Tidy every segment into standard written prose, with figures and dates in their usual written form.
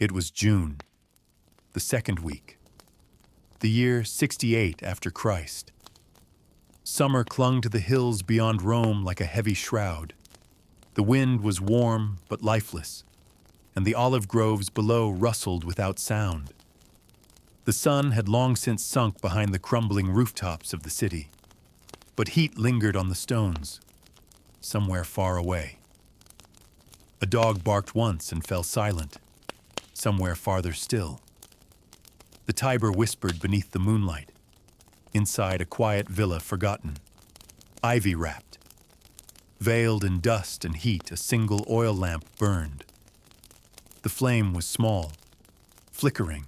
It was June, the second week, the year 68 after Christ. Summer clung to the hills beyond Rome like a heavy shroud. The wind was warm but lifeless, and the olive groves below rustled without sound. The sun had long since sunk behind the crumbling rooftops of the city, but heat lingered on the stones, somewhere far away. A dog barked once and fell silent, somewhere farther still. The Tiber whispered beneath the moonlight, inside a quiet villa forgotten, ivy-wrapped. Veiled in dust and heat, a single oil lamp burned. The flame was small, flickering,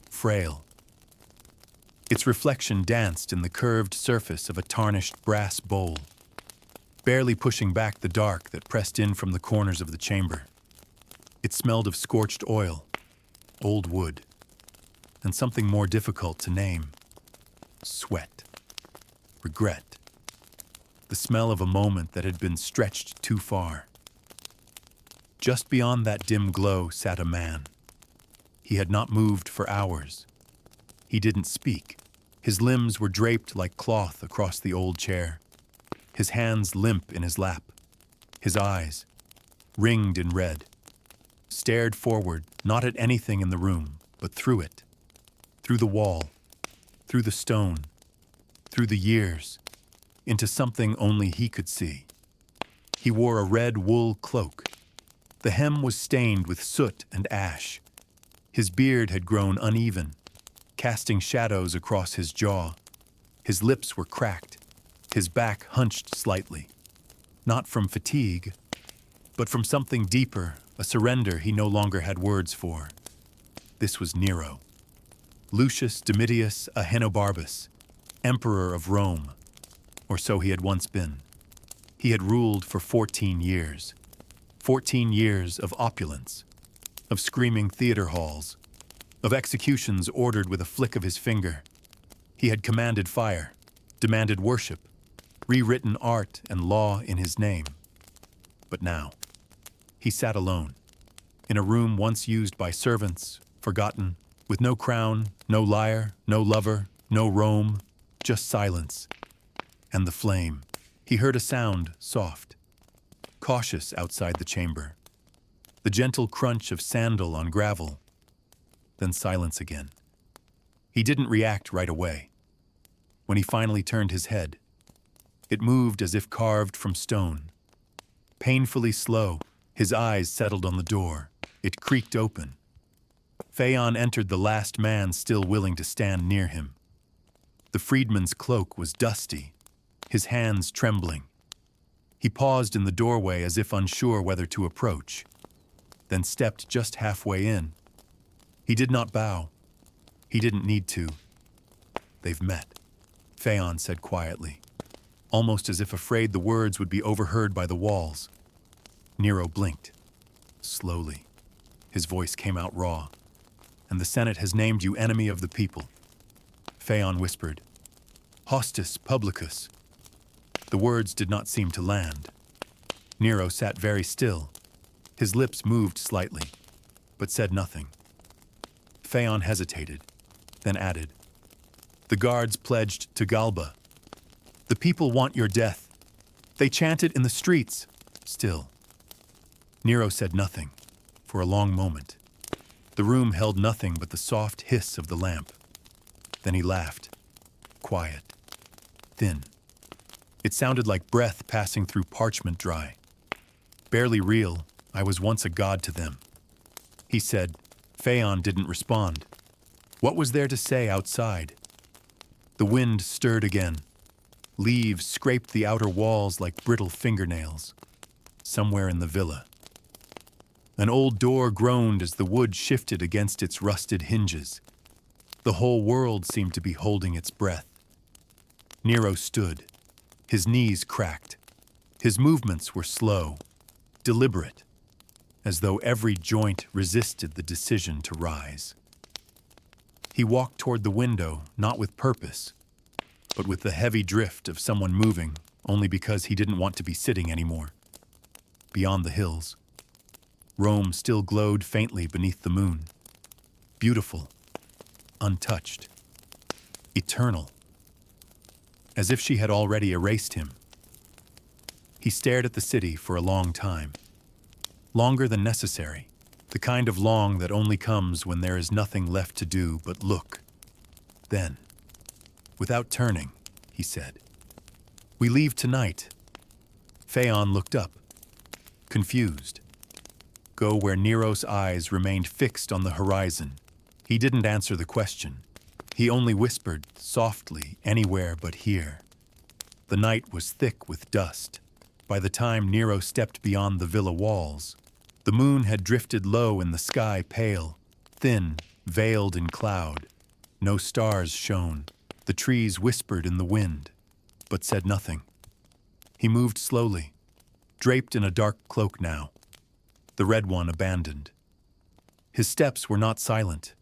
frail. Its reflection danced in the curved surface of a tarnished brass bowl, barely pushing back the dark that pressed in from the corners of the chamber. It smelled of scorched oil, old wood, and something more difficult to name: sweat, regret, the smell of a moment that had been stretched too far. Just beyond that dim glow sat a man. He had not moved for hours. He didn't speak. His limbs were draped like cloth across the old chair, his hands limp in his lap. His eyes, ringed in red, stared forward, not at anything in the room, but through it, through the wall, through the stone, through the years, into something only he could see. He wore a red wool cloak. The hem was stained with soot and ash. His beard had grown uneven, casting shadows across his jaw. His lips were cracked, his back hunched slightly, not from fatigue, but from something deeper, a surrender he no longer had words for. This was Nero, Lucius Domitius Ahenobarbus, Emperor of Rome, or so he had once been. He had ruled for 14 years. 14 years of opulence, of screaming theater halls, of executions ordered with a flick of his finger. He had commanded fire, demanded worship, rewritten art and law in his name. But now, he sat alone, in a room once used by servants, forgotten, with no crown, no lyre, no lover, no Rome, just silence, and the flame. He heard a sound, soft, cautious outside the chamber, the gentle crunch of sandal on gravel, then silence again. He didn't react right away. When he finally turned his head, it moved as if carved from stone. Painfully slow, his eyes settled on the door. It creaked open. Phaon entered, the last man still willing to stand near him. The freedman's cloak was dusty, his hands trembling. He paused in the doorway as if unsure whether to approach, then stepped just halfway in. He did not bow. He didn't need to. "They've met," Phaon said quietly, almost as if afraid the words would be overheard by the walls. Nero blinked. Slowly, his voice came out raw. "And the Senate has named you enemy of the people," Phaon whispered. "Hostis publicus." The words did not seem to land. Nero sat very still. His lips moved slightly, but said nothing. Phaon hesitated, then added, "The guards pledged to Galba. The people want your death. They chant it in the streets." Still. Nero said nothing, for a long moment. The room held nothing but the soft hiss of the lamp. Then he laughed, quiet, thin. It sounded like breath passing through parchment dry. "Barely real, I was once a god to them," he said. Phaon didn't respond. What was there to say outside? The wind stirred again. Leaves scraped the outer walls like brittle fingernails. Somewhere in the villa, an old door groaned as the wood shifted against its rusted hinges. The whole world seemed to be holding its breath. Nero stood. His knees cracked. His movements were slow, deliberate, as though every joint resisted the decision to rise. He walked toward the window, not with purpose, but with the heavy drift of someone moving only because he didn't want to be sitting anymore. Beyond the hills, Rome still glowed faintly beneath the moon. Beautiful, untouched, eternal, as if she had already erased him. He stared at the city for a long time, longer than necessary, the kind of long that only comes when there is nothing left to do but look. Then, without turning, he said, "We leave tonight." Phaon looked up, confused. Go where Nero's eyes remained fixed on the horizon. He didn't answer the question. He only whispered, softly, "Anywhere but here." The night was thick with dust. By the time Nero stepped beyond the villa walls, the moon had drifted low in the sky, pale, thin, veiled in cloud. No stars shone. The trees whispered in the wind, but said nothing. He moved slowly, draped in a dark cloak now, the red one abandoned. His steps were not silent,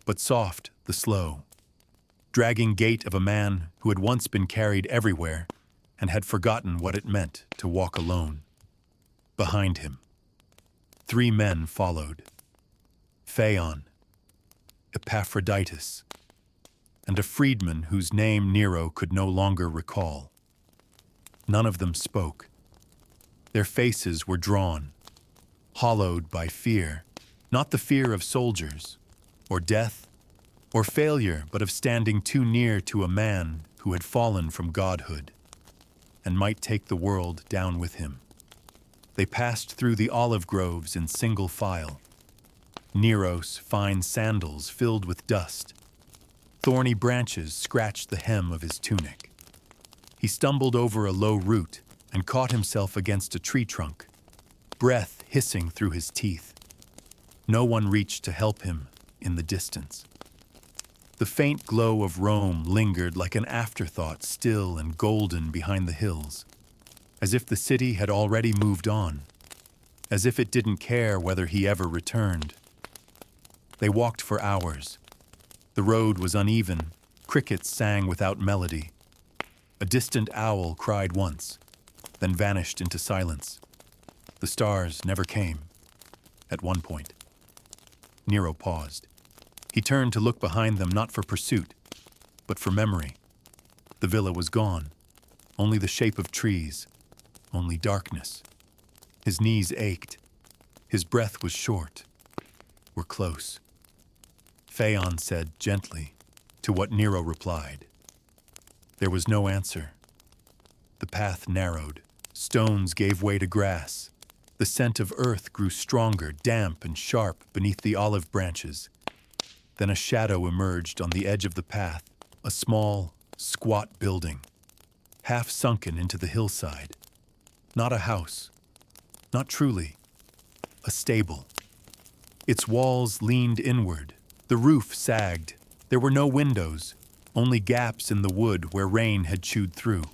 but soft, the slow, dragging gait of a man who had once been carried everywhere and had forgotten what it meant to walk alone. Behind him, 3 men followed: Phaon, Epaphroditus, and a freedman whose name Nero could no longer recall. None of them spoke. Their faces were drawn, hollowed by fear, not the fear of soldiers, or death, or failure, but of standing too near to a man who had fallen from godhood and might take the world down with him. They passed through the olive groves in single file. Nero's fine sandals filled with dust. Thorny branches scratched the hem of his tunic. He stumbled over a low root and caught himself against a tree trunk, breath hissing through his teeth. No one reached to help him in the distance. The faint glow of Rome lingered like an afterthought, still and golden behind the hills, as if the city had already moved on, as if it didn't care whether he ever returned. They walked for hours. The road was uneven. Crickets sang without melody. A distant owl cried once, then vanished into silence. The stars never came. At one point, Nero paused. He turned to look behind them, not for pursuit, but for memory. The villa was gone. Only the shape of trees. Only darkness. His knees ached. His breath was short. "We're close," Phaon said gently, to what Nero replied. There was no answer. The path narrowed. Stones gave way to grass. The scent of earth grew stronger, damp and sharp beneath the olive branches. Then a shadow emerged on the edge of the path, a small, squat building, half sunken into the hillside. Not a house, not truly, a stable. Its walls leaned inward, the roof sagged. There were no windows, only gaps in the wood where rain had chewed through.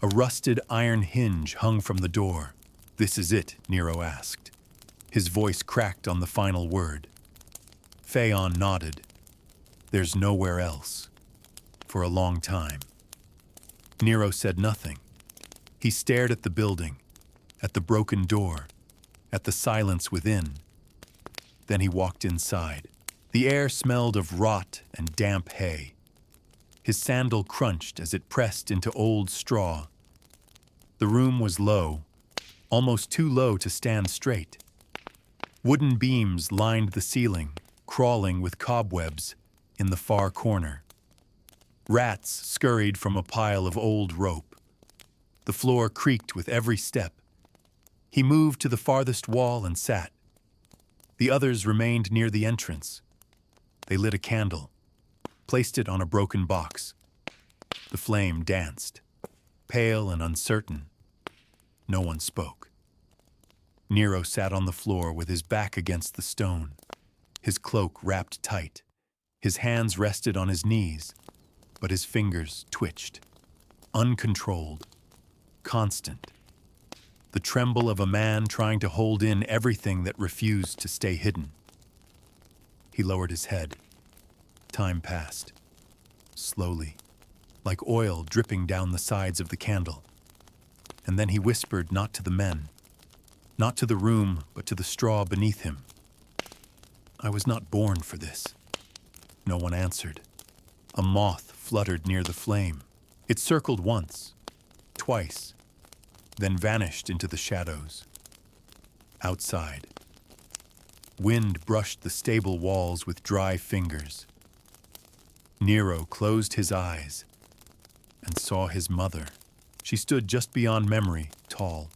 A rusted iron hinge hung from the door. "This is it?" Nero asked. His voice cracked on the final word. Phaon nodded. "There's nowhere else." For a long time. Nero said nothing. He stared at the building, at the broken door, at the silence within. Then he walked inside. The air smelled of rot and damp hay. His sandal crunched as it pressed into old straw. The room was low, almost too low to stand straight. Wooden beams lined the ceiling, crawling with cobwebs in the far corner. Rats scurried from a pile of old rope. The floor creaked with every step. He moved to the farthest wall and sat. The others remained near the entrance. They lit a candle, placed it on a broken box. The flame danced, pale and uncertain. No one spoke. Nero sat on the floor with his back against the stone, his cloak wrapped tight. His hands rested on his knees, but his fingers twitched, uncontrolled, constant. The tremble of a man trying to hold in everything that refused to stay hidden. He lowered his head. Time passed, slowly, like oil dripping down the sides of the candle. And then he whispered, not to the men, not to the room, but to the straw beneath him. "I was not born for this." No one answered. A moth fluttered near the flame. It circled once, twice, then vanished into the shadows. Outside, wind brushed the stable walls with dry fingers. Nero closed his eyes and saw his mother. She stood just beyond memory, tall,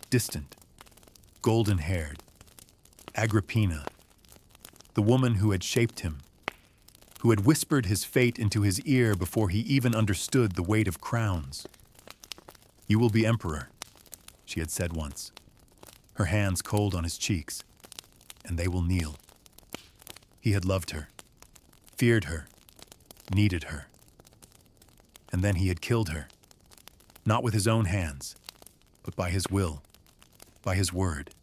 distant, golden-haired. Agrippina, the woman who had shaped him, who had whispered his fate into his ear before he even understood the weight of crowns. "You will be emperor," she had said once, her hands cold on his cheeks, "and they will kneel." He had loved her, feared her, needed her. And then he had killed her, not with his own hands, but by his will, by his word.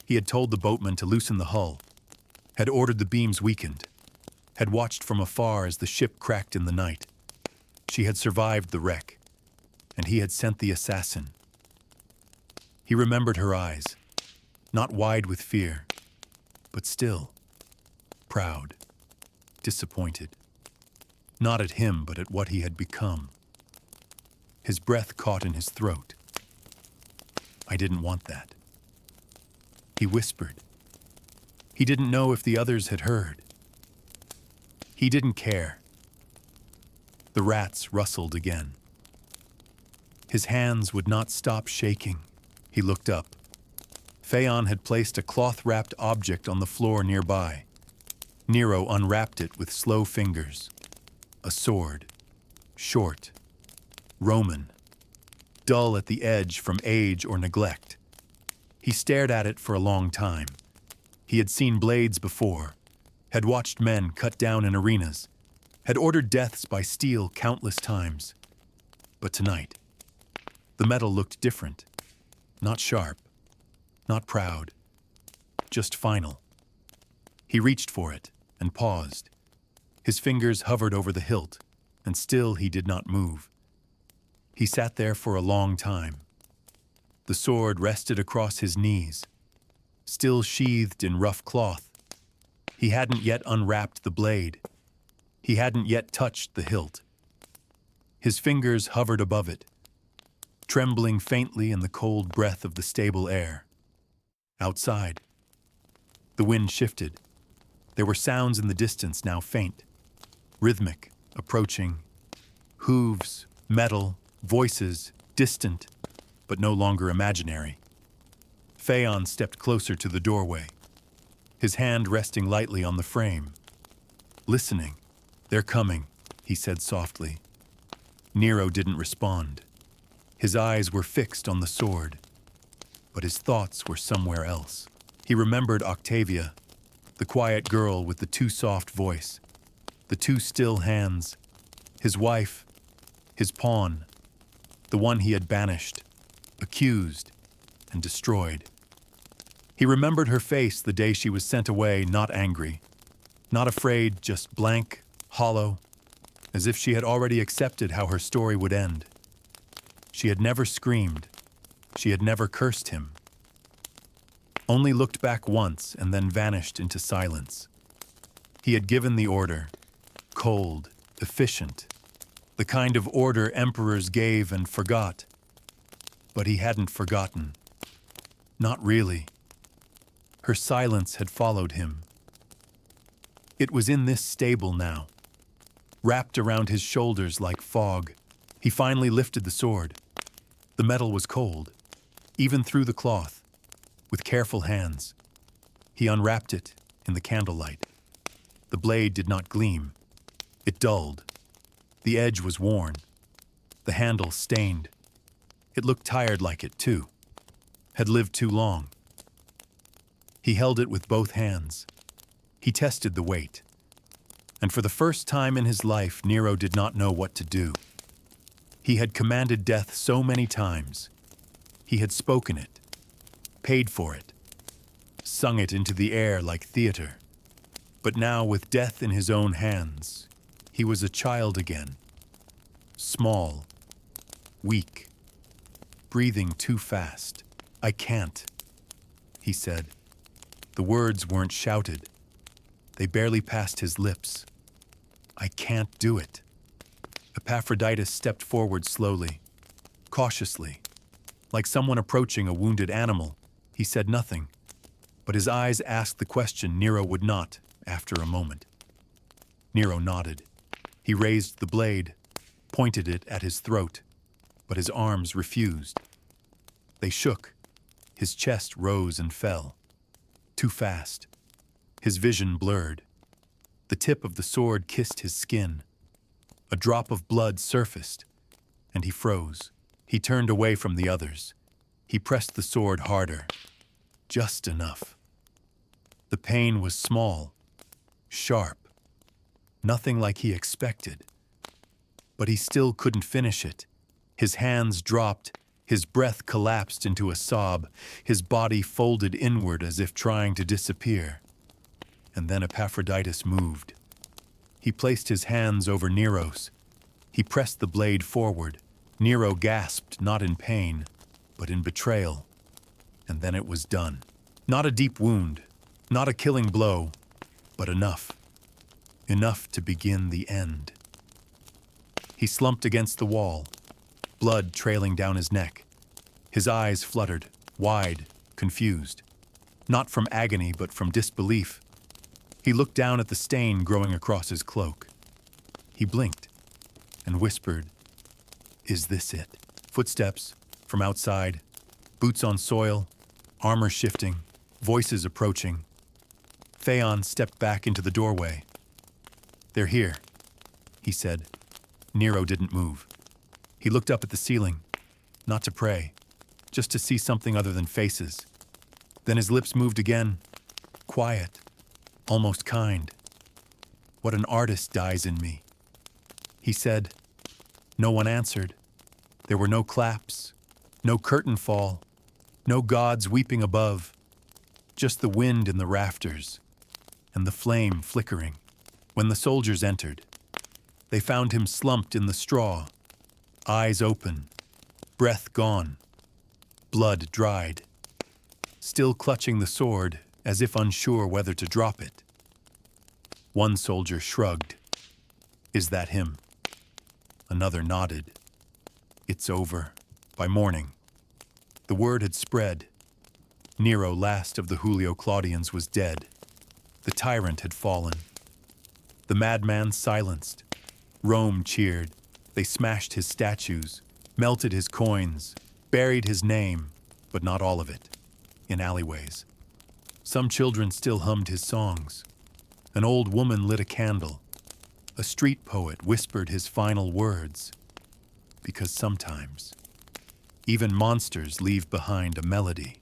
He had told the boatman to loosen the hull, had ordered the beams weakened, had watched from afar as the ship cracked in the night. She had survived the wreck, and he had sent the assassin. He remembered her eyes, not wide with fear, but still proud, disappointed. Not at him, but at what he had become. His breath caught in his throat. "I didn't want that." He whispered. He didn't know if the others had heard. He didn't care. The rats rustled again. His hands would not stop shaking. He looked up. Phaon had placed a cloth-wrapped object on the floor nearby. Nero unwrapped it with slow fingers. A sword, short, Roman, dull at the edge from age or neglect. He stared at it for a long time. He had seen blades before, had watched men cut down in arenas, had ordered deaths by steel countless times. But tonight, the metal looked different. Not sharp, not proud, just final. He reached for it and paused. His fingers hovered over the hilt, and still he did not move. He sat there for a long time. The sword rested across his knees, still sheathed in rough cloth. He hadn't yet unwrapped the blade. He hadn't yet touched the hilt. His fingers hovered above it, trembling faintly in the cold breath of the stable air. Outside, the wind shifted. There were sounds in the distance, now faint, rhythmic, approaching. Hooves, metal, voices, distant, but no longer imaginary. Phaon stepped closer to the doorway, his hand resting lightly on the frame. "Listening. They're coming," he said softly. Nero didn't respond. His eyes were fixed on the sword, but his thoughts were somewhere else. He remembered Octavia, the quiet girl with the too soft voice, the too still hands, his wife, his pawn, the one he had banished, accused, and destroyed. He remembered her face the day she was sent away, not angry, not afraid, just blank, hollow, as if she had already accepted how her story would end. She had never screamed. She had never cursed him. Only looked back once and then vanished into silence. He had given the order, cold, efficient, the kind of order emperors gave and forgot. But he hadn't forgotten. Not really. Her silence had followed him. It was in this stable now, wrapped around his shoulders like fog. He finally lifted the sword. The metal was cold, even through the cloth. With careful hands, he unwrapped it in the candlelight. The blade did not gleam. It dulled. The edge was worn. The handle stained. It looked tired like it, too. Had lived too long. He held it with both hands. He tested the weight. And for the first time in his life, Nero did not know what to do. He had commanded death so many times. He had spoken it, paid for it, sung it into the air like theater. But now, with death in his own hands, he was a child again. Small, weak, breathing too fast. "I can't," he said. The words weren't shouted. They barely passed his lips. I can't do it. Epaphroditus stepped forward slowly, cautiously. Like someone approaching a wounded animal, he said nothing, but his eyes asked the question Nero would not, after a moment. Nero nodded. He raised the blade, pointed it at his throat, but his arms refused. They shook. His chest rose and fell. Too fast. His vision blurred. The tip of the sword kissed his skin. A drop of blood surfaced, and he froze. He turned away from the others. He pressed the sword harder. Just enough. The pain was small, sharp, nothing like he expected. But he still couldn't finish it. His hands dropped, his breath collapsed into a sob, his body folded inward as if trying to disappear. And then Epaphroditus moved. He placed his hands over Nero's. He pressed the blade forward. Nero gasped, not in pain, but in betrayal. And then it was done. Not a deep wound, not a killing blow, but enough. Enough to begin the end. He slumped against the wall, blood trailing down his neck. His eyes fluttered, wide, confused. Not from agony, but from disbelief. He looked down at the stain growing across his cloak. He blinked and whispered, "Is this it?" Footsteps from outside, boots on soil, armor shifting, voices approaching. Phaon stepped back into the doorway. "They're here," he said. Nero didn't move. He looked up at the ceiling, not to pray, just to see something other than faces. Then his lips moved again, quiet, almost kind. "What an artist dies in me," he said. No one answered. There were no claps, no curtain fall, no gods weeping above, just the wind in the rafters and the flame flickering. When the soldiers entered, they found him slumped in the straw, eyes open, breath gone, blood dried, still clutching the sword as if unsure whether to drop it. One soldier shrugged. "Is that him?" Another nodded. "It's over." By morning, the word had spread. Nero, last of the Julio Claudians, was dead. The tyrant had fallen. The madman silenced. Rome cheered. They smashed his statues, melted his coins, buried his name, but not all of it, in alleyways. Some children still hummed his songs. An old woman lit a candle. A street poet whispered his final words. Because sometimes, even monsters leave behind a melody.